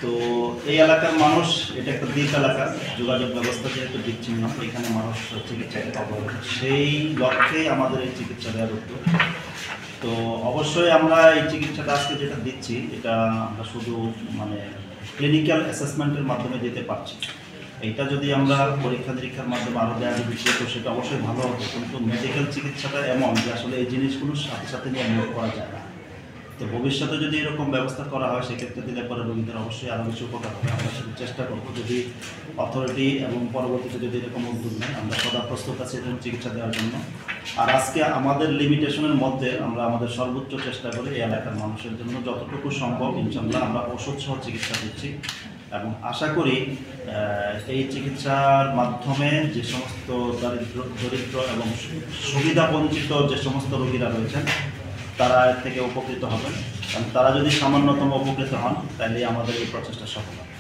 তো এই এলাকার মানুষ, এটা একটা দ্বীপ এলাকা, যোগাযোগ ব্যবস্থা যেহেতু বিচ্ছিন্ন, এখানে মানুষ চিকিৎসাকে পাবো, সেই লক্ষ্যে আমাদের এই চিকিৎসা দেওয়ার উদ্যোগ। তো অবশ্যই আমরা এই চিকিৎসাটা আজকে যেটা দিচ্ছি, এটা আমরা শুধু মানে ক্লিনিক্যাল অ্যাসেসমেন্টের মাধ্যমে দিতে পারছি। এইটা যদি আমরা পরীক্ষা নিরীক্ষার মাধ্যমে আরও দেওয়া বিষয়, তো সেটা অবশ্যই ভালো হবে, কিন্তু মেডিকেল চিকিৎসাটা এমন যে আসলে এই জিনিসগুলোর সাথে সাথে নিয়ে নিয়োগ করা যায় না। তো ভবিষ্যতে যদি এরকম ব্যবস্থা করা হয়, সেক্ষেত্রে দিলে পরে রোগীদের অবশ্যই আরও বেশি উপকার হবে। আমরা সেটা চেষ্টা করবো, যদি অথরিটি এবং পরবর্তীতে যদি এরকম উদ্যোগ নেয়, আমরা সদা প্রস্তুত আছি এরকম চিকিৎসা দেওয়ার জন্য। আর আজকে আমাদের লিমিটেশনের মধ্যে আমরা আমাদের সর্বোচ্চ চেষ্টা করি এই এলাকার মানুষের জন্য যতটুকু সম্ভব ইনশাল্লাহ আমরা ওষুধ সহ চিকিৎসা দিচ্ছি, এবং আশা করি এই চিকিৎসার মাধ্যমে যে সমস্ত দরিদ্র এবং সুবিধা বঞ্চিত যে সমস্ত রোগীরা রয়েছেন, তারা এর থেকে উপকৃত হবেন। কারণ তারা যদি সামান্যতম উপকৃত হন, তাহলে আমাদের এই প্রচেষ্টা সফল হবে।